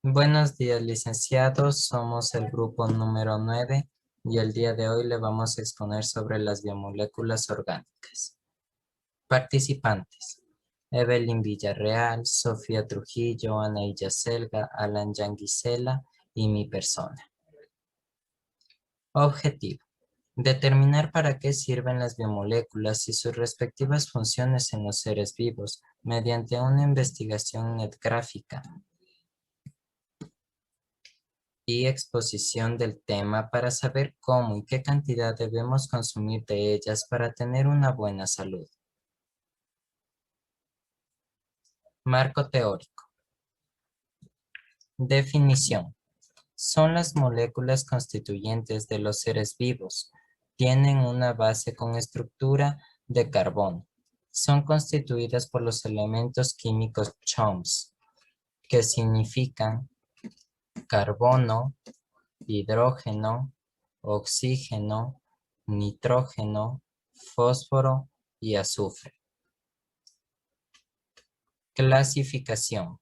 Buenos días, licenciados. Somos el grupo número 9 y el día de hoy le vamos a exponer sobre las biomoléculas orgánicas. Participantes: Evelyn Villarreal, Sofía Trujillo, Anaíya Selga, Alan Yanguisela y mi persona. Objetivo: determinar para qué sirven las biomoléculas y sus respectivas funciones en los seres vivos mediante una investigación etnográfica y exposición del tema para saber cómo y qué cantidad debemos consumir de ellas para tener una buena salud. Marco teórico. Definición: son las moléculas constituyentes de los seres vivos. Tienen una base con estructura de carbono. Son constituidas por los elementos químicos CHOMS, que significan carbono, hidrógeno, oxígeno, nitrógeno, fósforo y azufre. Clasificación.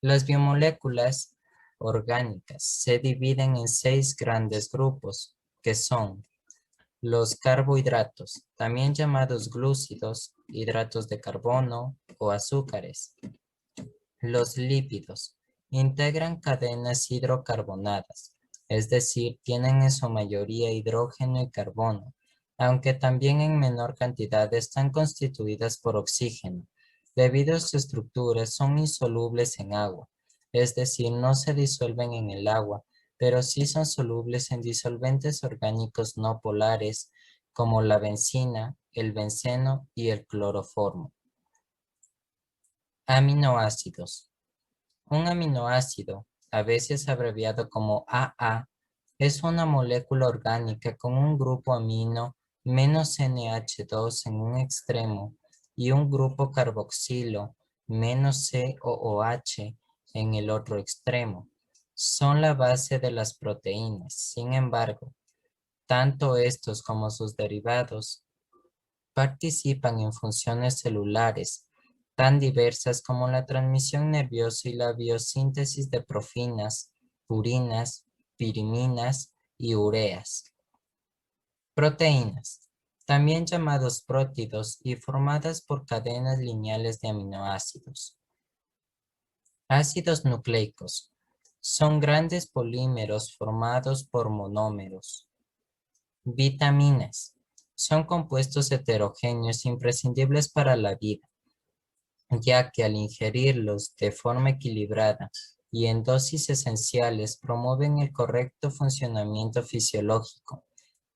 Las biomoléculas orgánicas se dividen en 6 grandes grupos, que son los carbohidratos, también llamados glúcidos, hidratos de carbono o azúcares. Los lípidos integran cadenas hidrocarbonadas, es decir, tienen en su mayoría hidrógeno y carbono, aunque también en menor cantidad están constituidas por oxígeno. Debido a su estructura, son insolubles en agua, es decir, no se disuelven en el agua, pero sí son solubles en disolventes orgánicos no polares, como la benzina, el benceno y el cloroformo. Aminoácidos. Un aminoácido, a veces abreviado como AA, es una molécula orgánica con un grupo amino menos NH2 en un extremo y un grupo carboxilo menos COOH en el otro extremo. Son la base de las proteínas. Sin embargo, tanto estos como sus derivados participan en funciones celulares tan diversas como la transmisión nerviosa y la biosíntesis de profinas, purinas, piriminas y ureas. Proteínas, también llamados prótidos y formadas por cadenas lineales de aminoácidos. Ácidos nucleicos, son grandes polímeros formados por monómeros. Vitaminas, son compuestos heterogéneos imprescindibles para la vida, ya que al ingerirlos de forma equilibrada y en dosis esenciales promueven el correcto funcionamiento fisiológico.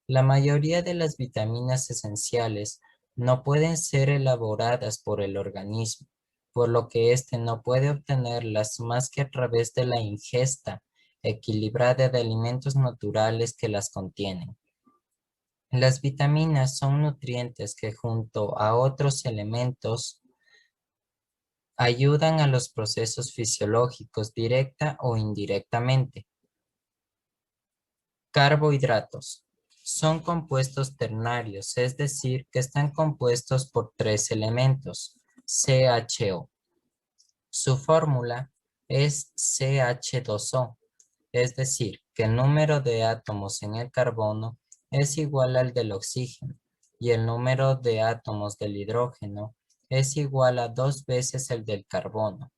La mayoría de las vitaminas esenciales no pueden ser elaboradas por el organismo, por lo que éste no puede obtenerlas más que a través de la ingesta equilibrada de alimentos naturales que las contienen. Las vitaminas son nutrientes que junto a otros elementos ayudan a los procesos fisiológicos directa o indirectamente. Carbohidratos. Son compuestos ternarios, es decir, que están compuestos por 3 elementos, CHO. Su fórmula es CH2O, es decir, que el número de átomos en el carbono es igual al del oxígeno y el número de átomos del hidrógeno es igual a 2 veces el del carbono.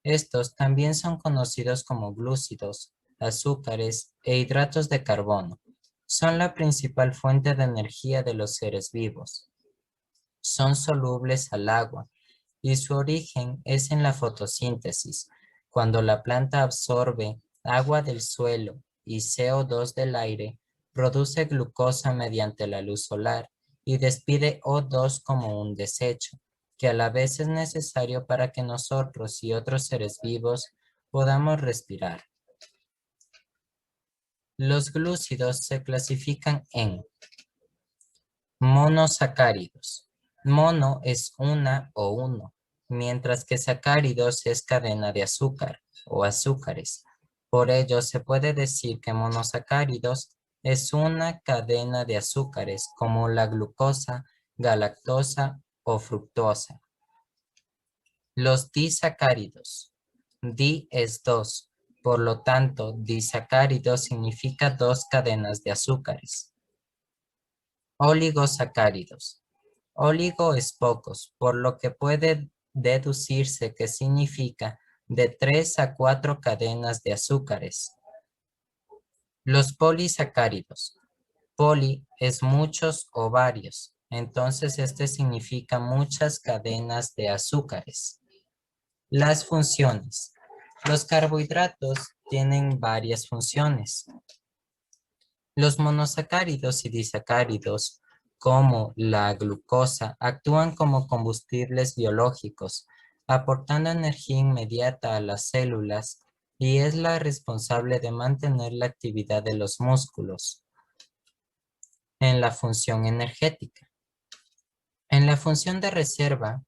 Estos también son conocidos como glúcidos, azúcares e hidratos de carbono. Son la principal fuente de energía de los seres vivos. Son solubles al agua y su origen es en la fotosíntesis, cuando la planta absorbe agua del suelo y CO2 del aire, produce glucosa mediante la luz solar y despide O2 como un desecho, que a la vez es necesario para que nosotros y otros seres vivos podamos respirar. Los glúcidos se clasifican en monosacáridos. Mono es una o uno, mientras que sacáridos es cadena de azúcar o azúcares. Por ello, se puede decir que monosacáridos es una cadena de azúcares como la glucosa, galactosa o fructosa. Los disacáridos. Di es 2, Por lo tanto, disacárido significa 2 cadenas de azúcares. Oligosacáridos. Oligo es pocos, por lo que puede deducirse que significa de 3 a 4 cadenas de azúcares. Los polisacáridos. Poli es muchos o varios, entonces este significa muchas cadenas de azúcares. Las funciones. Los carbohidratos tienen varias funciones. Los monosacáridos y disacáridos, como la glucosa, actúan como combustibles biológicos, aportando energía inmediata a las células y es la responsable de mantener la actividad de los músculos en la función energética. En la función de reserva,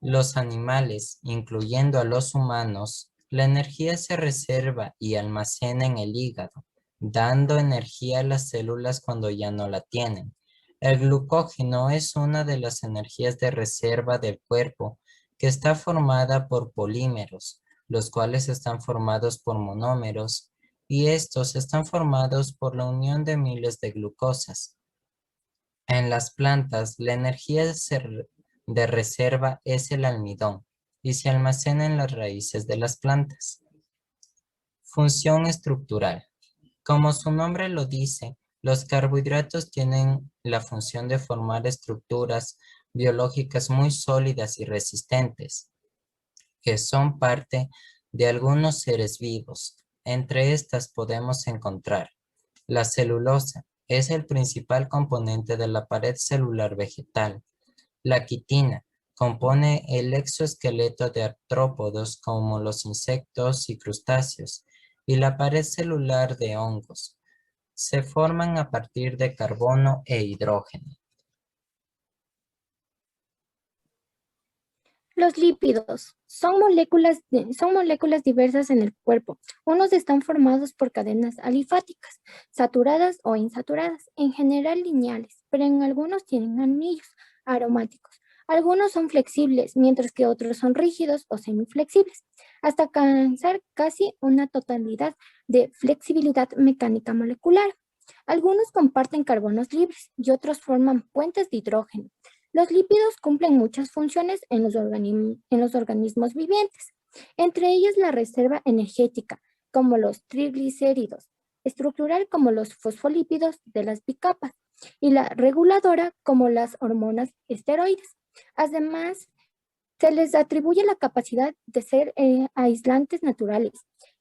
los animales, incluyendo a los humanos, la energía se reserva y almacena en el hígado, dando energía a las células cuando ya no la tienen. El glucógeno es una de las energías de reserva del cuerpo que está formada por polímeros, los cuales están formados por monómeros, y estos están formados por la unión de miles de glucosas. En las plantas, la energía de reserva es el almidón y se almacena en las raíces de las plantas. Función estructural. Como su nombre lo dice, los carbohidratos tienen la función de formar estructuras biológicas muy sólidas y resistentes, que son parte de algunos seres vivos. Entre estas podemos encontrar la celulosa, es el principal componente de la pared celular vegetal. La quitina compone el exoesqueleto de artrópodos como los insectos y crustáceos, y la pared celular de hongos. Se forman a partir de carbono e hidrógeno. Los lípidos son moléculas diversas en el cuerpo. Unos están formados por cadenas alifáticas, saturadas o insaturadas, en general lineales, pero en algunos tienen anillos aromáticos. Algunos son flexibles, mientras que otros son rígidos o semiflexibles, hasta alcanzar casi una totalidad de flexibilidad mecánica molecular. Algunos comparten carbonos libres y otros forman puentes de hidrógeno. Los lípidos cumplen muchas funciones en los organismos vivientes, entre ellas la reserva energética, como los triglicéridos, estructural como los fosfolípidos de las bicapas, y la reguladora como las hormonas esteroides. Además, se les atribuye la capacidad de ser aislantes naturales,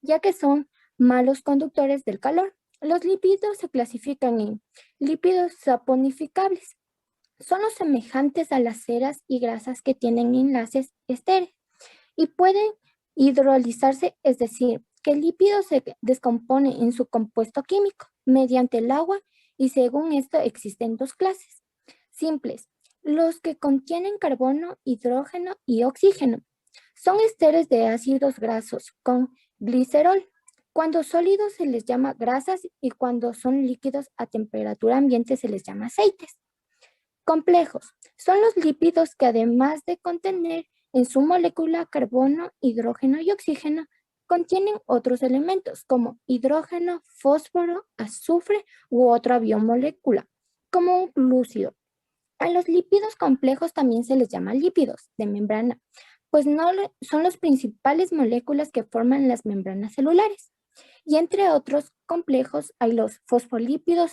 ya que son malos conductores del calor. Los lípidos se clasifican en lípidos saponificables. Son los semejantes a las ceras y grasas que tienen enlaces estéreos y pueden hidrolizarse, es decir, que el lípido se descompone en su compuesto químico mediante el agua y según esto existen dos clases. Simples, los que contienen carbono, hidrógeno y oxígeno. Son esteres de ácidos grasos con glicerol. Cuando sólidos se les llama grasas y cuando son líquidos a temperatura ambiente se les llama aceites. Complejos. Son los lípidos que además de contener en su molécula carbono, hidrógeno y oxígeno, contienen otros elementos como hidrógeno, fósforo, azufre u otra biomolécula, como un glúcido. A los lípidos complejos también se les llama lípidos de membrana, pues no son las principales moléculas que forman las membranas celulares. Y entre otros complejos hay los fosfolípidos,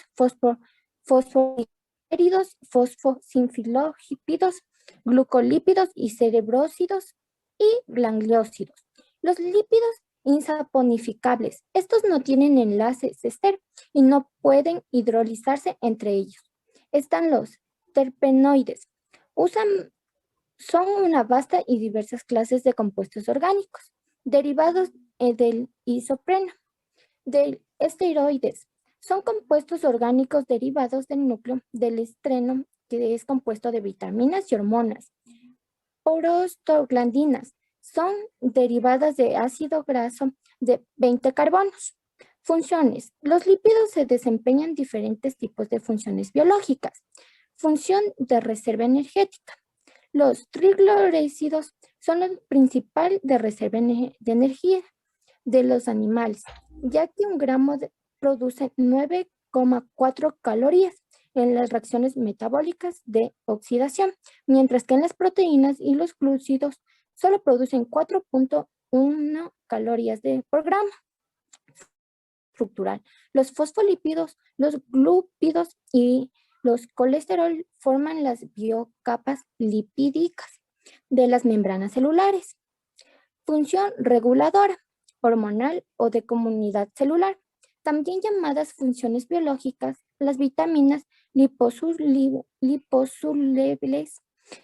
fosfosinfilolípidos, glucolípidos y cerebrósidos y gangliósidos. Los lípidos insaponificables. Estos no tienen enlaces ester y no pueden hidrolizarse entre ellos. Están los terpenoides. Son una vasta y diversas clases de compuestos orgánicos, derivados del isopreno, del esteroides. Son compuestos orgánicos derivados del núcleo del estreno, que es compuesto de vitaminas y hormonas. Prostaglandinas son derivadas de ácido graso de 20 carbonos. Funciones. Los lípidos se desempeñan diferentes tipos de funciones biológicas. Función de reserva energética. Los triglicéridos son el principal de reserva de energía. de los animales, ya que un gramo produce 9,4 calorías en las reacciones metabólicas de oxidación, mientras que en las proteínas y los glúcidos solo producen 4,1 calorías por gramo estructural. Los fosfolípidos, los glúcidos y los colesterol forman las biocapas lipídicas de las membranas celulares. Función reguladora, hormonal o de comunidad celular. También llamadas funciones biológicas, las vitaminas liposolubles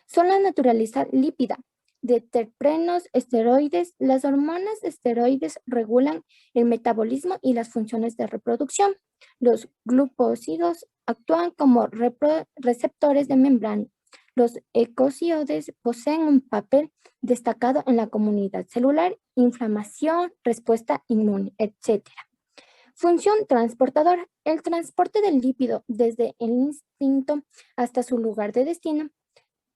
son la naturaleza lípida de terpenos, esteroides. Las hormonas esteroides regulan el metabolismo y las funciones de reproducción. Los glucósidos actúan como receptores de membrana. Los ecosíodes poseen un papel destacado en la comunidad celular, inflamación, respuesta inmune, etc. Función transportadora. El transporte del lípido desde el instinto hasta su lugar de destino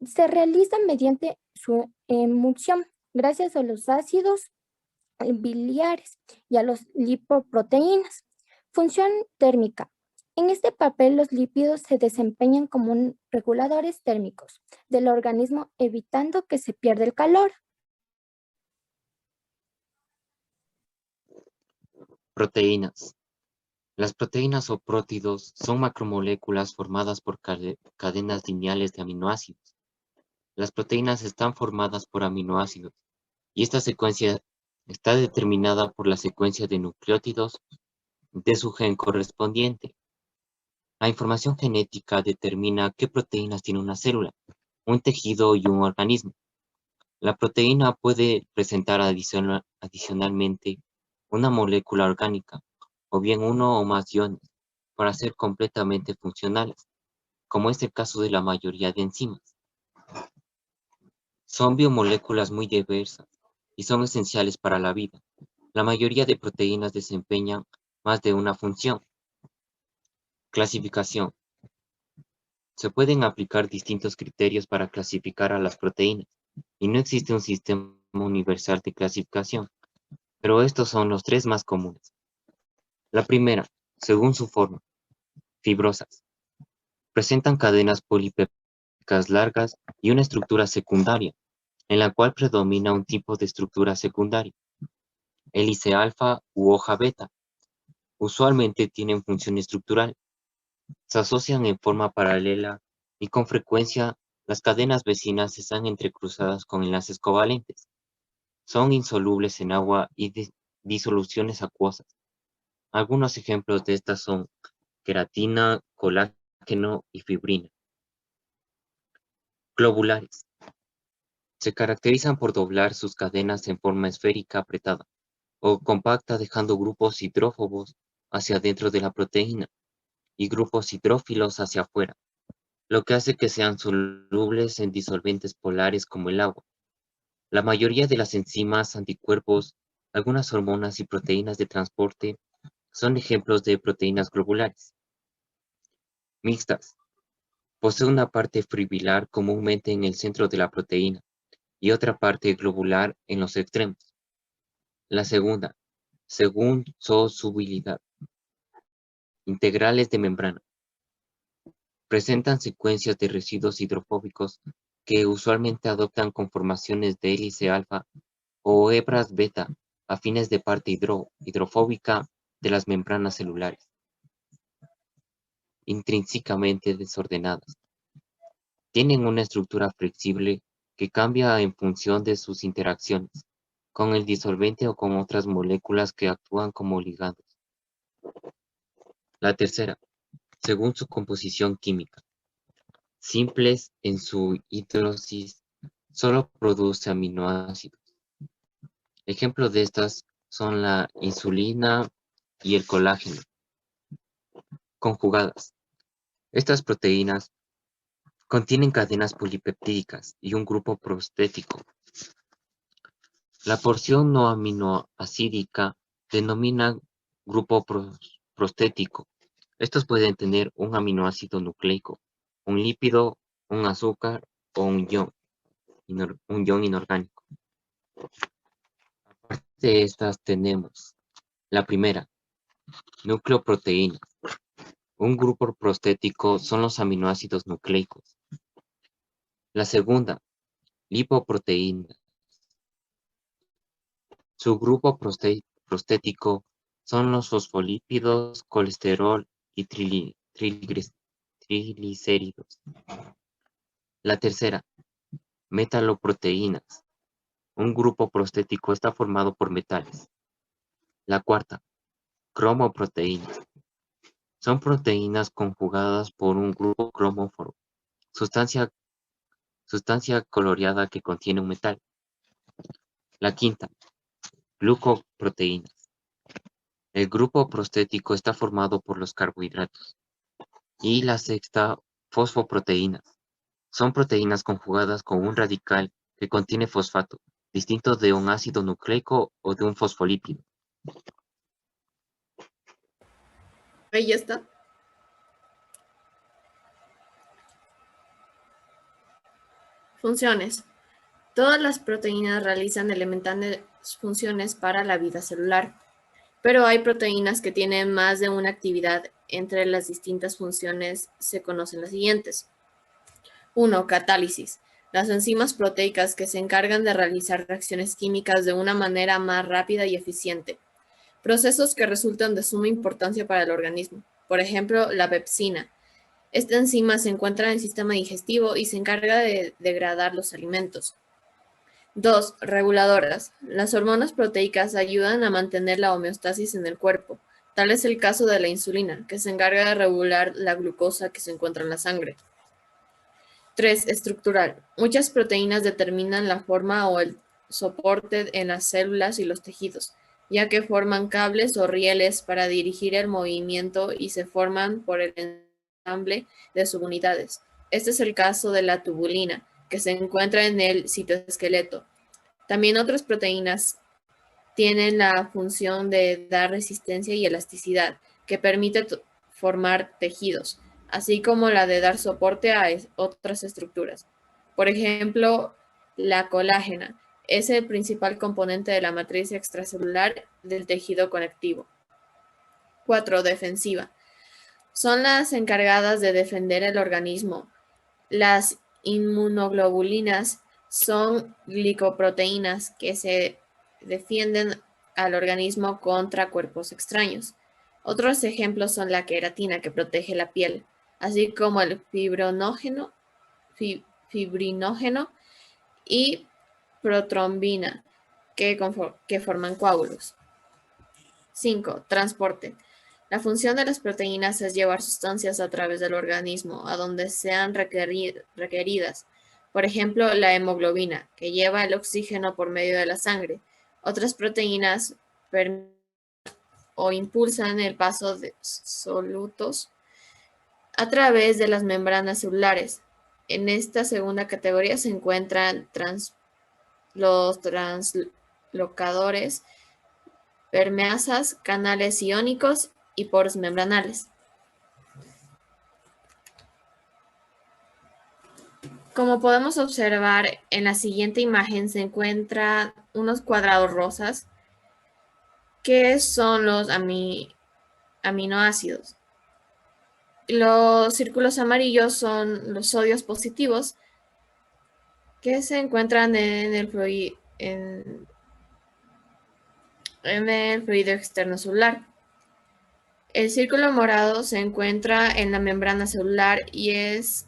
se realiza mediante su emulsión, gracias a los ácidos biliares y a las lipoproteínas. Función térmica. En este papel, los lípidos se desempeñan como reguladores térmicos del organismo, evitando que se pierda el calor. Proteínas. Las proteínas o prótidos son macromoléculas formadas por cadenas lineales de aminoácidos. Las proteínas están formadas por aminoácidos y esta secuencia está determinada por la secuencia de nucleótidos de su gen correspondiente. La información genética determina qué proteínas tiene una célula, un tejido y un organismo. La proteína puede presentar adicionalmente una molécula orgánica o bien uno o más iones para ser completamente funcionales, como es el caso de la mayoría de enzimas. Son biomoléculas muy diversas y son esenciales para la vida. La mayoría de proteínas desempeñan más de una función. Clasificación. Se pueden aplicar distintos criterios para clasificar a las proteínas, y no existe un sistema universal de clasificación, pero estos son los tres más comunes. La primera, según su forma, fibrosas. Presentan cadenas polipépticas largas y una estructura secundaria, en la cual predomina un tipo de estructura secundaria, hélice alfa u hoja beta. Usualmente tienen función estructural. Se asocian en forma paralela y con frecuencia las cadenas vecinas están entrecruzadas con enlaces covalentes. Son insolubles en agua y disoluciones acuosas. Algunos ejemplos de estas son queratina, colágeno y fibrina. Globulares. Se caracterizan por doblar sus cadenas en forma esférica apretada o compacta, dejando grupos hidrófobos hacia adentro de la proteína y grupos hidrófilos hacia afuera, lo que hace que sean solubles en disolventes polares como el agua. La mayoría de las enzimas, anticuerpos, algunas hormonas y proteínas de transporte son ejemplos de proteínas globulares. Mixtas. Posee una parte fibrilar comúnmente en el centro de la proteína y otra parte globular en los extremos. La segunda, según solubilidad. Integrales de membrana. Presentan secuencias de residuos hidrofóbicos que usualmente adoptan conformaciones de hélice alfa o hebras beta afines de parte hidrofóbica de las membranas celulares. Intrínsecamente desordenadas. Tienen una estructura flexible que cambia en función de sus interacciones con el disolvente o con otras moléculas que actúan como ligandos. La tercera, según su composición química. Simples en su hidrólisis, solo produce aminoácidos. Ejemplos de estas son la insulina y el colágeno. Conjugadas. Estas proteínas contienen cadenas polipeptídicas y un grupo prostético. La porción no aminoacídica denomina grupo prostético. Estos pueden tener un aminoácido nucleico, un lípido, un azúcar o un ion inorgánico. De estas tenemos la primera, nucleoproteínas. Un grupo prostético son los aminoácidos nucleicos. La segunda, lipoproteínas. Su grupo prostético son los fosfolípidos, colesterol y triglicéridos. La tercera, metaloproteínas. Un grupo prostético está formado por metales. La cuarta, cromoproteínas. Son proteínas conjugadas por un grupo cromóforo, sustancia coloreada que contiene un metal. La quinta, glucoproteínas. El grupo prostético está formado por los carbohidratos. Y la sexta, fosfoproteínas. Son proteínas conjugadas con un radical que contiene fosfato, distinto de un ácido nucleico o de un fosfolípido. Ahí ya está. Funciones. Todas las proteínas realizan elementales funciones para la vida celular, pero hay proteínas que tienen más de una actividad. Entre las distintas funciones se conocen las siguientes. 1. Catálisis. Las enzimas proteicas que se encargan de realizar reacciones químicas de una manera más rápida y eficiente. Procesos que resultan de suma importancia para el organismo. Por ejemplo, la pepsina. Esta enzima se encuentra en el sistema digestivo y se encarga de degradar los alimentos. 2. Reguladoras. Las hormonas proteicas ayudan a mantener la homeostasis en el cuerpo. Tal es el caso de la insulina, que se encarga de regular la glucosa que se encuentra en la sangre. 3. Estructural. Muchas proteínas determinan la forma o el soporte en las células y los tejidos, ya que forman cables o rieles para dirigir el movimiento y se forman por el ensamble de subunidades. Este es el caso de la tubulina, que se encuentra en el citoesqueleto. También otras proteínas tienen la función de dar resistencia y elasticidad, que permite formar tejidos, así como la de dar soporte a otras estructuras. Por ejemplo, la colágena es el principal componente de la matriz extracelular del tejido conectivo. 4. Defensiva. Son las encargadas de defender el organismo. Las inmunoglobulinas son glicoproteínas que se defienden al organismo contra cuerpos extraños. Otros ejemplos son la queratina, que protege la piel, así como el fibrinógeno y protrombina, que forman coágulos. 5. Transporte. La función de las proteínas es llevar sustancias a través del organismo a donde sean requeridas. Por ejemplo, la hemoglobina, que lleva el oxígeno por medio de la sangre. Otras proteínas permiten o impulsan el paso de solutos a través de las membranas celulares. En esta segunda categoría se encuentran los translocadores, permeasas, canales iónicos y poros membranales. Como podemos observar en la siguiente imagen se encuentran unos cuadrados rosas que son los aminoácidos. Los círculos amarillos son los sodios positivos que se encuentran en el fluido externo celular. El círculo morado se encuentra en la membrana celular y es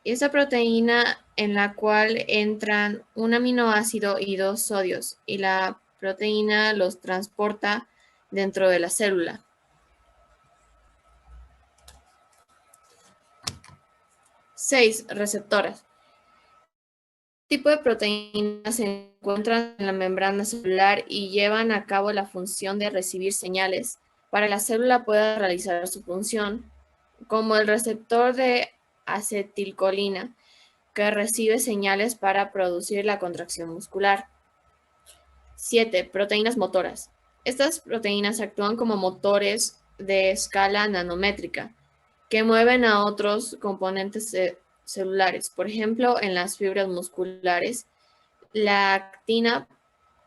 esa proteína en la cual entran un aminoácido y 2 sodios, y la proteína los transporta dentro de la célula. 6. Receptoras. Este tipo de proteínas se encuentran en la membrana celular y llevan a cabo la función de recibir señales para que la célula pueda realizar su función, como el receptor de acetilcolina, que recibe señales para producir la contracción muscular. 7. Proteínas motoras. Estas proteínas actúan como motores de escala nanométrica, que mueven a otros componentes celulares. Por ejemplo, en las fibras musculares, la actina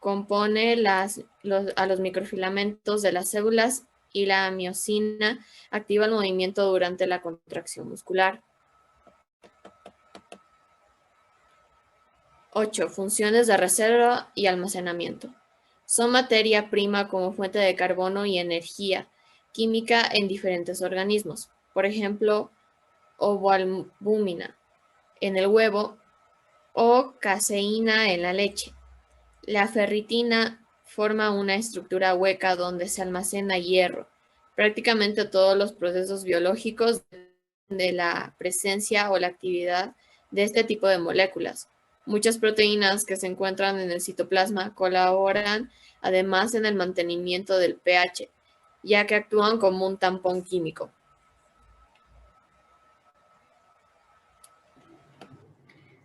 compone a los microfilamentos de las células y la miosina activa el movimiento durante la contracción muscular. 8. Funciones de reserva y almacenamiento. Son materia prima como fuente de carbono y energía química en diferentes organismos. Por ejemplo, ovoalbúmina en el huevo o caseína en la leche. La ferritina forma una estructura hueca donde se almacena hierro. Prácticamente todos los procesos biológicos de la presencia o la actividad de este tipo de moléculas. Muchas proteínas que se encuentran en el citoplasma colaboran además en el mantenimiento del pH, ya que actúan como un tampón químico.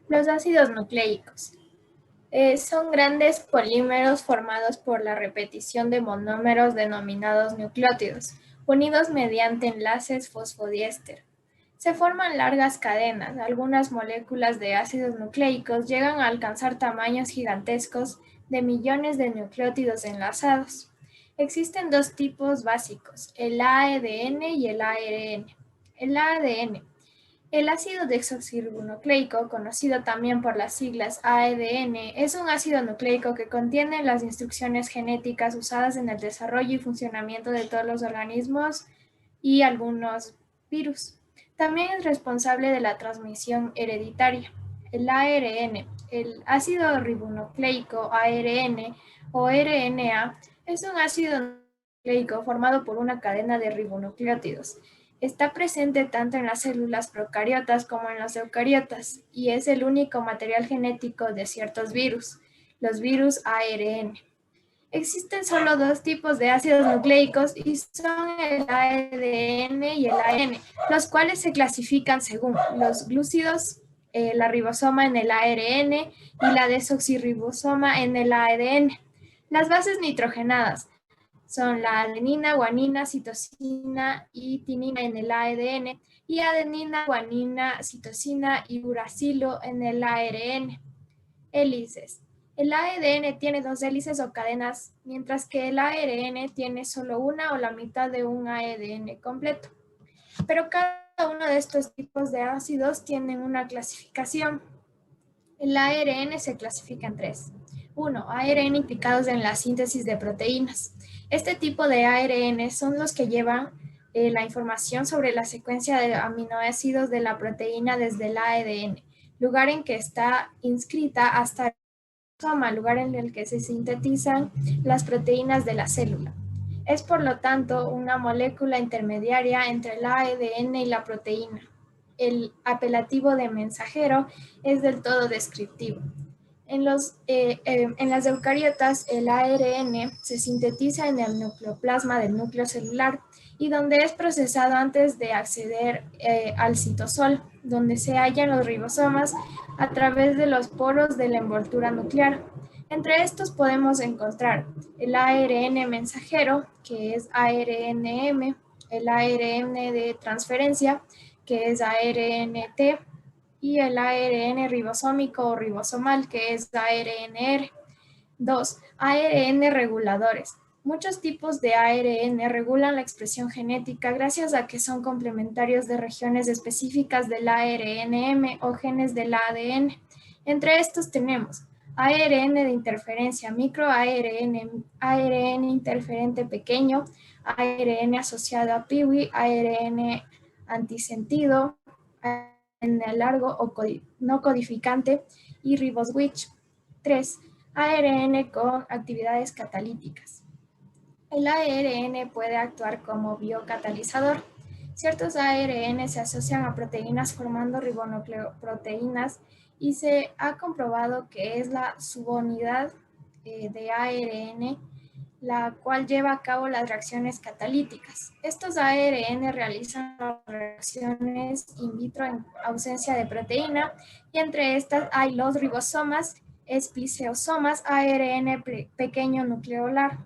Los ácidos nucleicos. Son grandes polímeros formados por la repetición de monómeros denominados nucleótidos, unidos mediante enlaces fosfodiéster. Se forman largas cadenas. Algunas moléculas de ácidos nucleicos llegan a alcanzar tamaños gigantescos de millones de nucleótidos enlazados. Existen dos tipos básicos, el ADN y el ARN. El ADN. El ácido desoxirribonucleico, conocido también por las siglas ADN, es un ácido nucleico que contiene las instrucciones genéticas usadas en el desarrollo y funcionamiento de todos los organismos y algunos virus. También es responsable de la transmisión hereditaria. El ARN, el ácido ribonucleico ARN o RNA, es un ácido nucleico formado por una cadena de ribonucleótidos. Está presente tanto en las células procariotas como en los eucariotas y es el único material genético de ciertos virus, los virus ARN. Existen solo dos tipos de ácidos nucleicos y son el ADN y el ARN, los cuales se clasifican según los glúcidos, la ribosoma en el ARN y la desoxirribosoma en el ADN. Las bases nitrogenadas son la adenina, guanina, citosina y timina en el ADN y adenina, guanina, citosina y uracilo en el ARN. Hélices. El ADN tiene dos hélices o cadenas, mientras que el ARN tiene solo una o la mitad de un ADN completo. Pero cada uno de estos tipos de ácidos tienen una clasificación. El ARN se clasifica en tres. 1. ARN implicados en la síntesis de proteínas. Este tipo de ARN son los que llevan la información sobre la secuencia de aminoácidos de la proteína desde el ADN, lugar en que está inscrita, hasta el ribosoma, lugar en el que se sintetizan las proteínas de la célula. Es por lo tanto una molécula intermediaria entre el ADN y la proteína. El apelativo de mensajero es del todo descriptivo. En las eucariotas, el ARN se sintetiza en el nucleoplasma del núcleo celular y donde es procesado antes de acceder al citosol, donde se hallan los ribosomas a través de los poros de la envoltura nuclear. Entre estos podemos encontrar el ARN mensajero, que es ARNM, el ARN de transferencia, que es ARNT, y el ARN ribosómico o ribosomal, que es ARNR. 2. ARN reguladores. Muchos tipos de ARN regulan la expresión genética gracias a que son complementarios de regiones específicas del ARNM o genes del ADN. Entre estos tenemos ARN de interferencia micro, ARN interferente pequeño, ARN asociado a PIWI, ARN antisentido, ARN largo o no codificante y riboswitch. 3. ARN con actividades catalíticas. El ARN puede actuar como biocatalizador. Ciertos ARN se asocian a proteínas formando ribonucleoproteínas y se ha comprobado que es la subunidad de ARN la cual lleva a cabo las reacciones catalíticas. Estos ARN realizan reacciones in vitro en ausencia de proteína y entre estas hay los ribosomas, espliceosomas, ARN pequeño nucleolar.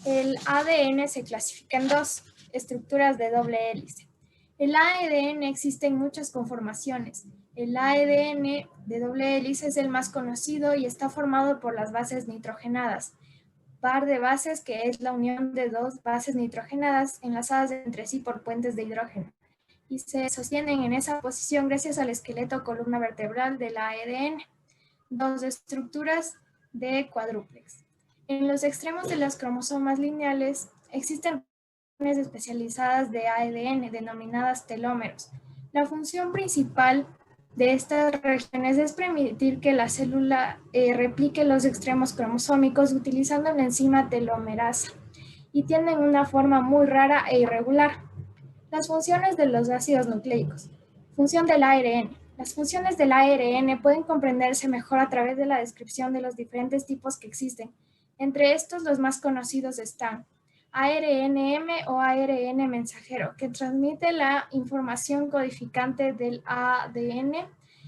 El ADN se clasifica en dos estructuras de doble hélice. El ADN existe en muchas conformaciones. El ADN de doble hélice es el más conocido y está formado por las bases nitrogenadas, par de bases que es la unión de dos bases nitrogenadas enlazadas entre sí por puentes de hidrógeno y se sostienen en esa posición gracias al esqueleto columna vertebral del ADN, dos estructuras de cuádruplex. En los extremos de los cromosomas lineales existen regiones especializadas de ADN denominadas telómeros. La función principal de estas regiones es permitir que la célula replique los extremos cromosómicos utilizando la enzima telomerasa y tienen una forma muy rara e irregular. Las funciones de los ácidos nucleicos. Función del ARN. Las funciones del ARN pueden comprenderse mejor a través de la descripción de los diferentes tipos que existen. Entre estos, los más conocidos están ARNM o ARN mensajero, que transmite la información codificante del ADN,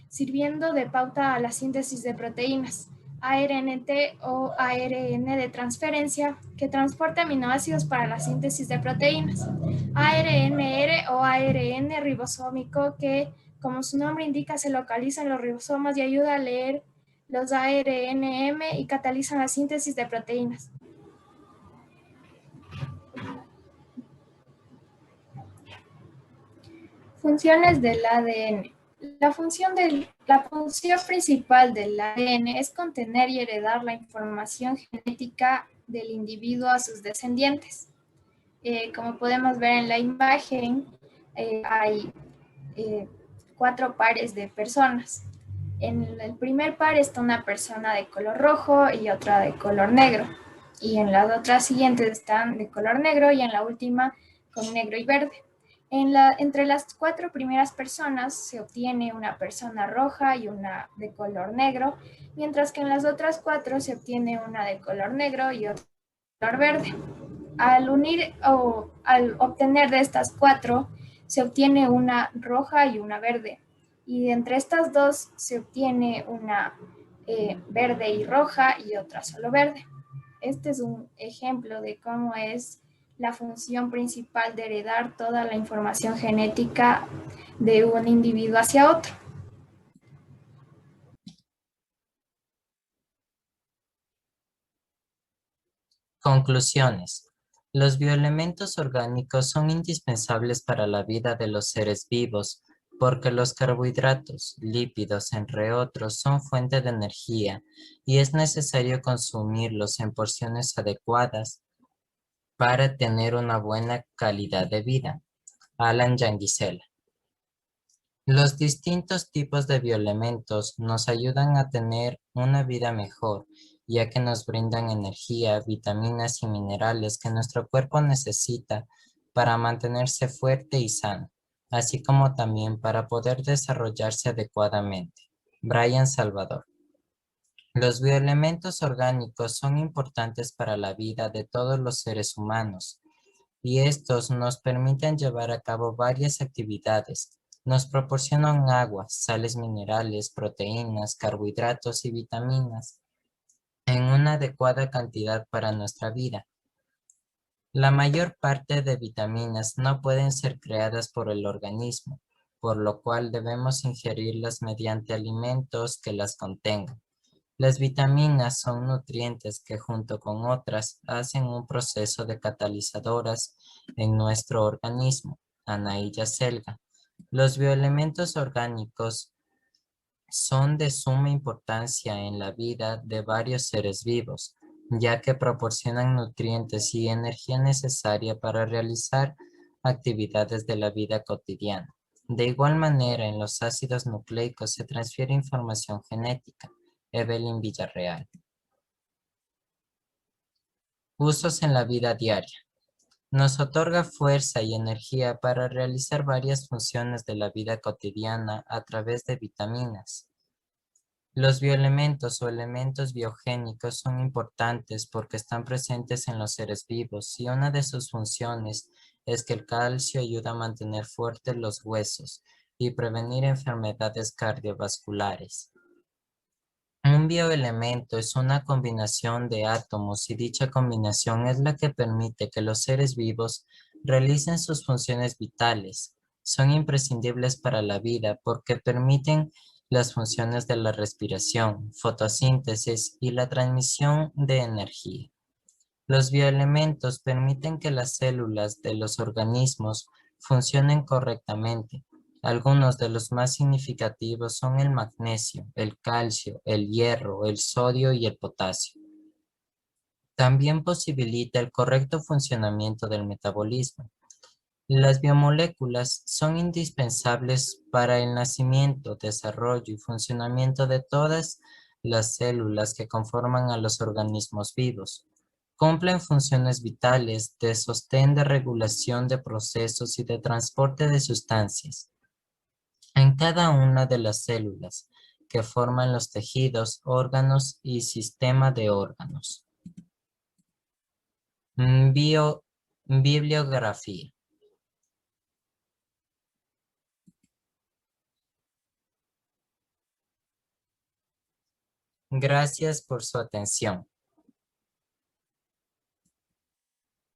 sirviendo de pauta a la síntesis de proteínas. ARNT o ARN de transferencia, que transporta aminoácidos para la síntesis de proteínas. ARNR o ARN ribosómico, que, como su nombre indica, se localiza en los ribosomas y ayuda a leer los ARNM y catalizan la síntesis de proteínas. Funciones del ADN. La función principal del ADN es contener y heredar la información genética del individuo a sus descendientes. Como podemos ver en la imagen, hay 4 pares de personas. En el primer par está una persona de color rojo y otra de color negro. Y en las otras siguientes están de color negro y en la última con negro y verde. Entre las 4 primeras personas se obtiene una persona roja y una de color negro, mientras que en las otras 4 se obtiene una de color negro y otra de color verde. Al unir o al obtener de estas 4, se obtiene una roja y una verde. Y entre estas 2 se obtiene una verde y roja y otra solo verde. Este es un ejemplo de cómo es la función principal de heredar toda la información genética de un individuo hacia otro. Conclusiones. Los bioelementos orgánicos son indispensables para la vida de los seres vivos porque los carbohidratos, lípidos, entre otros, son fuente de energía y es necesario consumirlos en porciones adecuadas para tener una buena calidad de vida. Alan Yanguisela. Los distintos tipos de bioelementos nos ayudan a tener una vida mejor, ya que nos brindan energía, vitaminas y minerales que nuestro cuerpo necesita para mantenerse fuerte y sano, así como también para poder desarrollarse adecuadamente. Brian Salvador. Los bioelementos orgánicos son importantes para la vida de todos los seres humanos y estos nos permiten llevar a cabo varias actividades. Nos proporcionan agua, sales minerales, proteínas, carbohidratos y vitaminas en una adecuada cantidad para nuestra vida. La mayor parte de vitaminas no pueden ser creadas por el organismo, por lo cual debemos ingerirlas mediante alimentos que las contengan. Las vitaminas son nutrientes que junto con otras hacen un proceso de catalizadoras en nuestro organismo. Anaíya Selga. Los bioelementos orgánicos son de suma importancia en la vida de varios seres vivos, ya que proporcionan nutrientes y energía necesaria para realizar actividades de la vida cotidiana. De igual manera, en los ácidos nucleicos se transfiere información genética. Evelyn Villarreal. Usos en la vida diaria. Nos otorga fuerza y energía para realizar varias funciones de la vida cotidiana a través de vitaminas. Los bioelementos o elementos biogénicos son importantes porque están presentes en los seres vivos y una de sus funciones es que el calcio ayuda a mantener fuertes los huesos y prevenir enfermedades cardiovasculares. Un bioelemento es una combinación de átomos y dicha combinación es la que permite que los seres vivos realicen sus funciones vitales. Son imprescindibles para la vida porque permiten las funciones de la respiración, fotosíntesis y la transmisión de energía. Los bioelementos permiten que las células de los organismos funcionen correctamente. Algunos de los más significativos son el magnesio, el calcio, el hierro, el sodio y el potasio. También posibilita el correcto funcionamiento del metabolismo. Las biomoléculas son indispensables para el nacimiento, desarrollo y funcionamiento de todas las células que conforman a los organismos vivos. Cumplen funciones vitales de sostén, de regulación de procesos y de transporte de sustancias en cada una de las células que forman los tejidos, órganos y sistema de órganos. Bibliografía. Gracias por su atención.